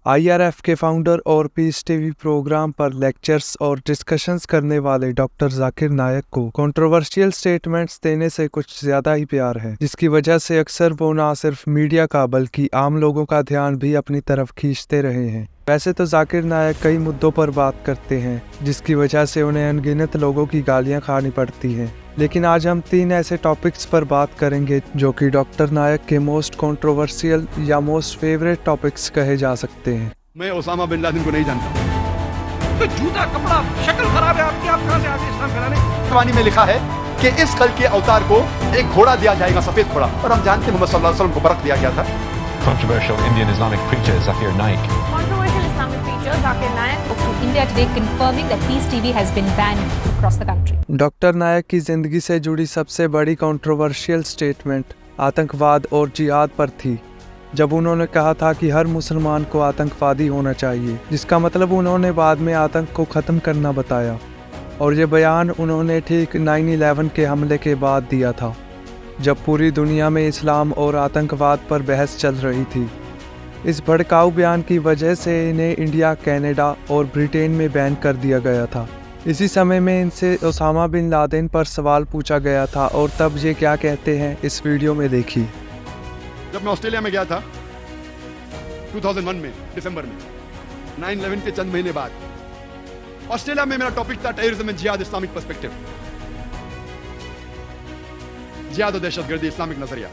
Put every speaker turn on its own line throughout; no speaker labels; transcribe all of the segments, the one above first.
IRF के founder और piece TV programme पर लेक्चर्स और डिस्कशंस करने वाले डॉक्टर जाकिर नायक को कंट्रोवर्शियल स्टेटमेंट्स देने से कुछ ज़्यादा ही प्यार है, जिसकी वजह से अक्सर वो ना सिर्फ मीडिया का बल्कि आम लोगों का ध्यान भी अपनी तरफ खींचते रहे हैं। वैसे तो जाकिर नायक कई मुद्दों पर बात करते हैं, जिसकी वजह से उन्हें अनगिनत लोगों की गालियां खानी पड़ती हैं, लेकिन आज हम 3 ऐसे टॉपिक्स पर बात करेंगे जो कि डॉक्टर नायक के मोस्ट कंट्रोवर्शियल या मोस्ट फेवरेट टॉपिक्स कहे जा सकते हैं।
मैं ओसामा बिन लादेन को नहीं जानता।
तो जूता कपड़ा शक्ल खराब है आपकी, आप कहां से आगे इस्लाम फैलाने?
कुरान में लिखा है कि इस कल के अवतार को एक घोड़ा दिया जाएगा, सफेद घोड़ा, और हम जानते हैं मोहम्मद सल्लल्लाहु अलैहि वसल्लम को बरक दिया गया था।
Controversial Indian Islamic preacher Zakir Naik.
Controversial Islamic preacher Zakir Naik to India today confirming that Peace TV has been banned across the country.
Doctor Naik की जिंदगी से जुड़ी सबसे बड़ी कंट्रोवर्शियल स्टेटमेंट आतंकवाद और जिहाद पर थी, जब उन्होंने कहा था कि हर मुसलमान को आतंकवादी होना चाहिए, जिसका मतलब उन्होंने बाद में आतंक को ख़त्म करना बताया। और ये बयान उन्होंने ठीक 9/11 के हमले के बाद दिया था, जब पूरी दुनिया में इस्लाम और आतंकवाद पर बहस चल रही थी। इस भड़काऊ बयान की वजह से इन्हें इंडिया, कनाडा और ब्रिटेन में बैन कर दिया गया था। इसी समय में इनसे ओसामा बिन लादेन पर सवाल पूछा गया था, और तब ये क्या कहते हैं इस वीडियो में देखिए।
जब मैं ऑस्ट्रेलिया में गया था 2001 में दिसंबर में, 9/11 के चंद महीने बाद, ऑस्ट्रेलिया में मेरा टॉपिक था टेररिज्म एंड जिहाद, इस्लामिक पर्सपेक्टिव, जिहाद और दहशतगर्दी, इस्लामिक नजरिया।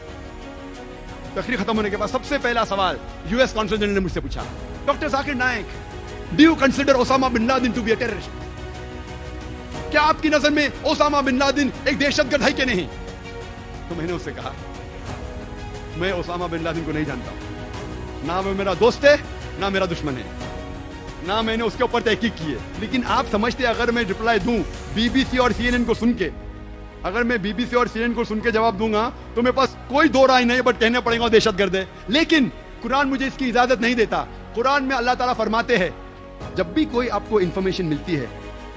तकरीर खत्म होने के बाद सबसे पहला सवाल यूएस कौंसल जनरल ने मुझसे पूछा, doctor Zakir Naik, do you consider Osama bin Laden to be a terrorist? क्या आपकी नजर में ओसामा बिन लादेन एक दहशतगर्द है कि नहीं? तो मैंने उससे कहा, मैं ओसामा बिन लादेन को नहीं जानता, ना वो मेरा दोस्त है ना मेरा दुश्मन है, ना मैंने उसके ऊपर तहकीक की है। लेकिन आप समझते अगर मैं रिप्लाई दूं बीबीसी और सीएनएन को सुन के, अगर मैं बीबीसी और सीएनएन को सुन के जवाब दूंगा तो मेरे पास कोई दो राय नहीं, बट कहने पड़ेगा दहशतगर्द है। लेकिन कुरान मुझे इसकी इजाजत नहीं देता। कुरान में अल्लाह ताला फरमाते हैं, जब भी कोई आपको इंफॉर्मेशन मिलती है,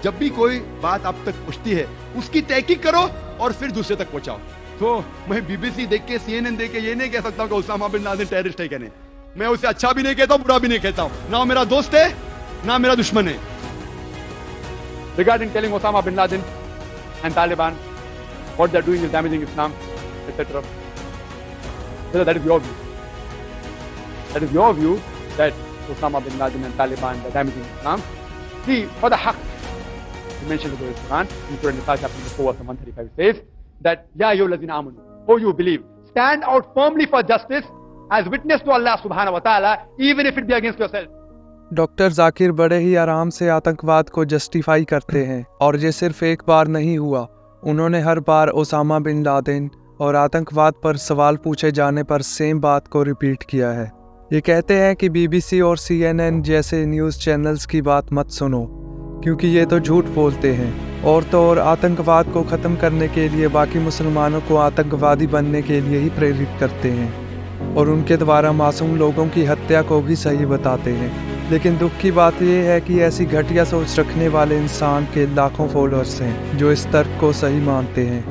जब भी कोई बात आप तक पहुंचती है, उसकी तहकीक करो और फिर दूसरे तक पहुंचाओ। तो मैं बीबीसी देख के, सीएनएन देख के ये नहीं कह सकता कि ओसामा बिन लादेन टेररिस्ट है कहने। मैं उसे अच्छा भी नहीं कहता, बुरा भी नहीं कहता हूं, ना मेरा दोस्त है ना मेरा दुश्मन है। Regarding telling Osama bin Laden and Taliban what they're doing is damaging Islam, etc. So that is your view. That is your view that Osama bin Laden and Taliban are damaging Islam. See, for the haqq, you mentioned the Quran, in Surah Nisa chapter 4 verse 135 says that, Ya ayyuhallazina amanu, oh you believe, stand out firmly for justice as witness to Allah subhanahu wa ta'ala, even if it be against yourself.
Doctor Zakir बड़े ही आराम से आतंकवाद को justify करते हैं, और ये सिर्फ एक बार नहीं हुआ। उन्होंने हर बार ओसामा बिन लादेन और आतंकवाद पर सवाल पूछे जाने पर सेम बात को रिपीट किया है। ये कहते हैं कि बीबीसी और सीएनएन जैसे न्यूज़ चैनल्स की बात मत सुनो, क्योंकि ये तो झूठ बोलते हैं, और तो और आतंकवाद को ख़त्म करने के लिए बाकी मुसलमानों को आतंकवादी बनने के लिए ही प्रेरित करते हैं, और उनके द्वारा मासूम लोगों की हत्या को भी सही बताते हैं। लेकिन दुख की बात यह है कि ऐसी घटिया सोच रखने वाले इंसान के लाखों फॉलोअर्स हैं जो इस तर्क को सही मानते हैं।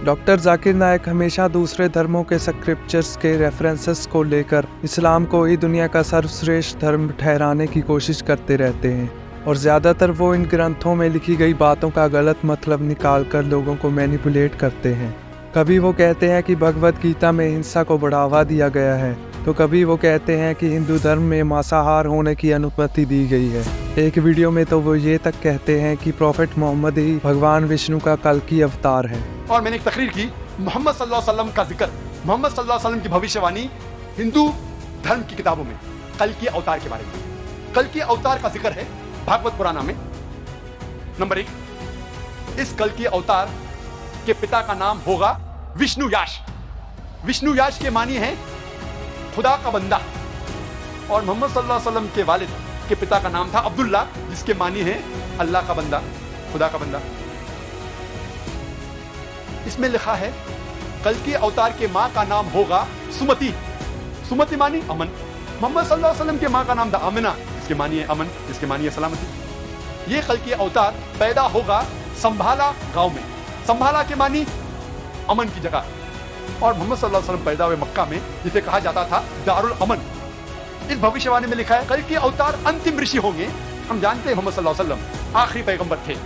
डॉक्टर जाकिर नायक हमेशा दूसरे धर्मों के स्क्रिप्चर्स के रेफरेंसेस को लेकर इस्लाम को ही दुनिया का सर्वश्रेष्ठ धर्म ठहराने की कोशिश करते रहते हैं, और ज़्यादातर वो इन ग्रंथों में लिखी गई बातों का गलत मतलब निकालकर लोगों को मैनिपुलेट करते हैं। कभी वो कहते हैं कि भगवद गीता में हिंसा को बढ़ावा दिया गया है, तो कभी वो कहते हैं कि हिंदू धर्म में मांसाहार होने की अनुमति दी गई है। एक वीडियो में तो वो ये तक कहते हैं कि प्रॉफेट मोहम्मद ही भगवान विष्णु का कल की अवतार है।
और मैंने एक तकरीर की, मोहम्मद सल्लल्लाहु अलैहि वसल्लम का जिक्र, मोहम्मद सल्लल्लाहु अलैहि वसल्लम की भविष्यवाणी हिंदू धर्म की किताबों में कल के अवतार के बारे में। कल के अवतार का जिक्र है भागवत पुराण में। नंबर 1, इस कल के अवतार के पिता का नाम होगा विष्णु याश। विष्णु याश के मानी है खुदा का बंदा, और मोहम्मद सल्लल्लाहु अलैहि वसल्लम के वालिद के पिता का नाम था अब्दुल्ला, जिसके मानी है अल्लाह का बंदा, खुदा का बंदा। इसमें लिखा है कल के अवतार के मां का नाम होगा सुमति। सुमति मानी अमन। मोहम्मद सल्लल्लाहु अलैहि वसल्लम के मां का नाम था आमिना, जिसके मानी है अमन, जिसके मानी है सलामती। ये कल के अवतार पैदा होगा संभाला गांव में। संभाला के मानी अमन की जगह, और मोहम्मद सल्लल्लाहु अलैहि वसल्लम पैदा हुए मक्का में, जिसे कहा जाता था दारुल अमन। इस भविष्यवाणी में लिखा है कल के अवतार अंतिम ऋषि होंगे। हम जानते हैं मोहम्मद सल्लल्लाहु अलैहि वसल्लम आखिरी पैगंबर थे।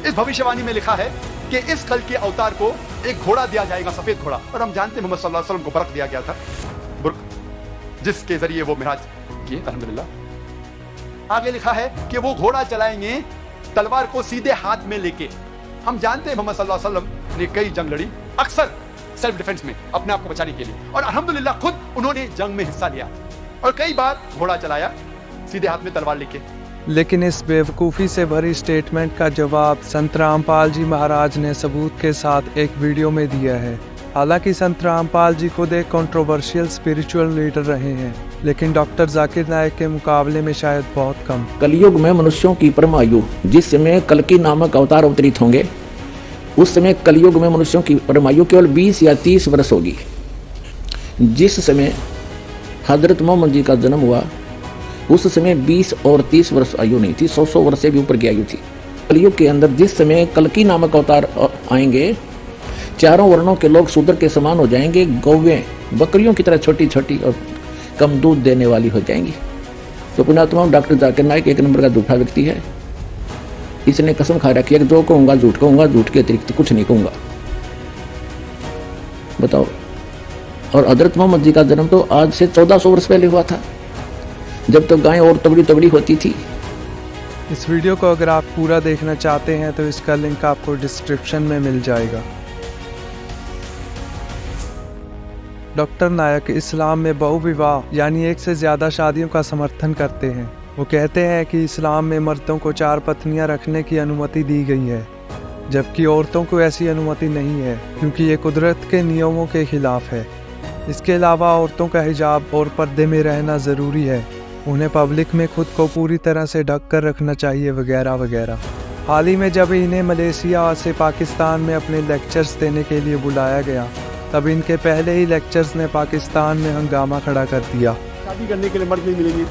इस भविष्यवाणी में लिखा है कि इस कल के अवतार को एक घोड़ा दिया जाएगा, सफेद घोड़ा। और हम जानते हैं मोहम्मद सल्लल्लाहु अलैहि वसल्लम को बरक दिया गया था, बुर्क, जिसके जरिए वो मिराज किए, अल्हम्दुलिल्लाह। आगे लिखा है कि वो घोड़ा चलाएंगे तलवार को सीधे हाथ में लेके। हम जानते हैं मोहम्मद सल्लल्लाहु अलैहि वसल्लम ने कई जंग लड़ी, अक्सर सेल्फ डिफेंस में, अपने आप को बचाने के लिए, और अल्हम्दुलिल्लाह खुद उन्होंने जंग में हिस्सा लिया और कई बार घोड़ा चलाया सीधे हाथ में तलवार लेके।
लेकिन इस बेवकूफ़ी से भरी स्टेटमेंट का जवाब संत रामपाल जी महाराज ने सबूत के साथ एक वीडियो में दिया है। हालांकि संत रामपाल जी खुद एक कंट्रोवर्शियल स्पिरिचुअल लीडर रहे हैं, लेकिन डॉक्टर जाकिर नायक के मुकाबले में शायद बहुत कम।
कलयुग में मनुष्यों की परम आयु, जिस समय कल्कि नामक अवतार अवतरित होंगे, उस समय कलयुग में मनुष्यों की परम आयु केवल 20 या 30 वर्ष होगी। जिस समय हजरत मोहम्मद जी का जन्म हुआ उस समय 20 और 30 वर्ष आयु नहीं थी, 100 वर्ष से भी ऊपर की आयु थी। कलयुग के अंदर जिस समय कल्कि नामक अवतार आएंगे, चारों वर्णों के लोग शूद्र के समान हो जाएंगे, गौवें बकरियों की तरह छोटी छोटी और कम दूध देने वाली हो जाएंगी। तो पुण्यात्मा डॉक्टर जाकिर नायक एक नंबर का झूठा व्यक्ति है। इसने कसम खा रखी है कि जो कहूँगा झूठ कहूँगा, झूठ के अतिरिक्त कुछ नहीं कहूँगा। बताओ। और हजरत मोहम्मद जी का जन्म तो आज से 1400 वर्ष पहले हुआ था, जब तो गायें और तगड़ी तगड़ी होती थी।
इस वीडियो को अगर आप पूरा देखना चाहते हैं तो इसका लिंक आपको डिस्क्रिप्शन में मिल जाएगा। डॉक्टर नायक इस्लाम में बहुविवाह यानी एक से ज़्यादा शादियों का समर्थन करते हैं। वो कहते हैं कि इस्लाम में मर्दों को 4 पत्नियां रखने की अनुमति दी गई है, जबकि औरतों को ऐसी अनुमति नहीं है, क्योंकि ये कुदरत के नियमों के खिलाफ है। इसके अलावा औरतों का हिजाब और पर्दे में रहना ज़रूरी है, उन्हें पब्लिक में खुद को पूरी तरह से ढक कर रखना चाहिए, वगैरह वगैरह। हाल ही में जब इन्हें मलेशिया से पाकिस्तान में अपने लेक्चर्स देने के लिए बुलाया गया, तब इनके पहले ही लेक्चर्स ने पाकिस्तान में हंगामा खड़ा कर दिया।
शादी करने के लिए मर्द नहीं मिलेंगे,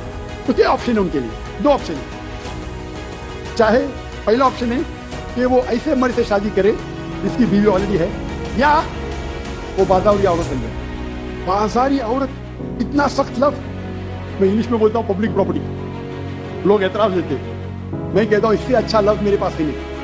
तो क्या ऑप्शन है उनके लिए? 2 ऑप्शन है। चाहे पहला ऑप्शन है कि वो ऐसे मर्द से शादी करे जिसकी बीवी ऑलरेडी है, या वो बाजारी औरत बन जाए। बाजारी औरत इतना सख्त लफ्ज, मैं इंग्लिश में बोलता हूँ पब्लिक प्रॉपर्टी, लोग एतराज देते हैं। मैं कहता हूँ इससे अच्छा लफ्ज मेरे पास नहीं।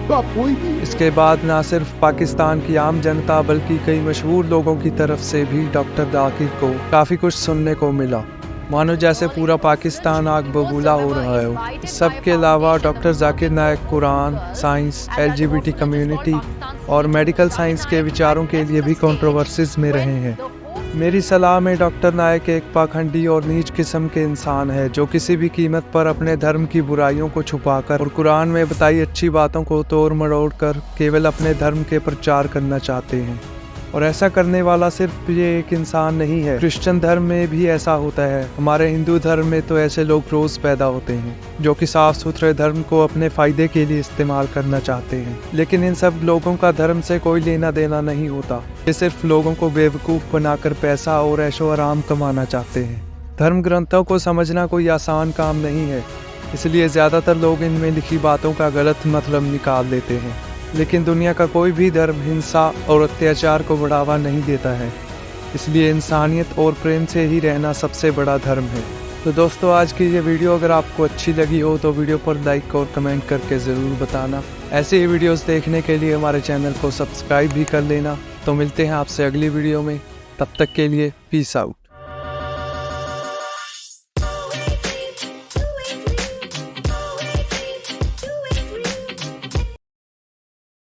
तो आप कोई भी
इसके बाद ना सिर्फ पाकिस्तान की आम जनता बल्कि कई मशहूर लोगों की तरफ से भी डॉक्टर जाकिर को काफ़ी कुछ सुनने को मिला, मानो जैसे पूरा पाकिस्तान आग बबूला हो रहा हो। सबके अलावा डॉक्टर जाकिर नायक कुरान, साइंस, LGBT कम्युनिटी और मेडिकल साइंस के विचारों के लिए भी कंट्रोवर्सीज में रहे हैं। मेरी सलाह में डॉक्टर नायक एक पाखंडी और नीच किस्म के इंसान है, जो किसी भी कीमत पर अपने धर्म की बुराइयों को छुपाकर और कुरान में बताई अच्छी बातों को तोड़ मरोड़ कर केवल अपने धर्म के प्रचार करना चाहते हैं। और ऐसा करने वाला सिर्फ ये एक इंसान नहीं है, क्रिश्चियन धर्म में भी ऐसा होता है। हमारे हिंदू धर्म में तो ऐसे लोग रोज पैदा होते हैं जो कि साफ सुथरे धर्म को अपने फायदे के लिए इस्तेमाल करना चाहते हैं। लेकिन इन सब लोगों का धर्म से कोई लेना देना नहीं होता, ये सिर्फ लोगों को बेवकूफ़ बनाकर पैसा और ऐशो आराम कमाना चाहते हैं। धर्म ग्रंथों को समझना कोई आसान काम नहीं है, इसलिए ज़्यादातर लोग इनमें लिखी बातों का गलत मतलब निकाल लेते हैं। लेकिन दुनिया का कोई भी धर्म हिंसा और अत्याचार को बढ़ावा नहीं देता है, इसलिए इंसानियत और प्रेम से ही रहना सबसे बड़ा धर्म है। तो दोस्तों, आज की ये वीडियो अगर आपको अच्छी लगी हो तो वीडियो पर लाइक और कमेंट करके ज़रूर बताना। ऐसे ही वीडियोस देखने के लिए हमारे चैनल को सब्सक्राइब भी कर लेना। तो मिलते हैं आपसे अगली वीडियो में, तब तक के लिए पीस आउट।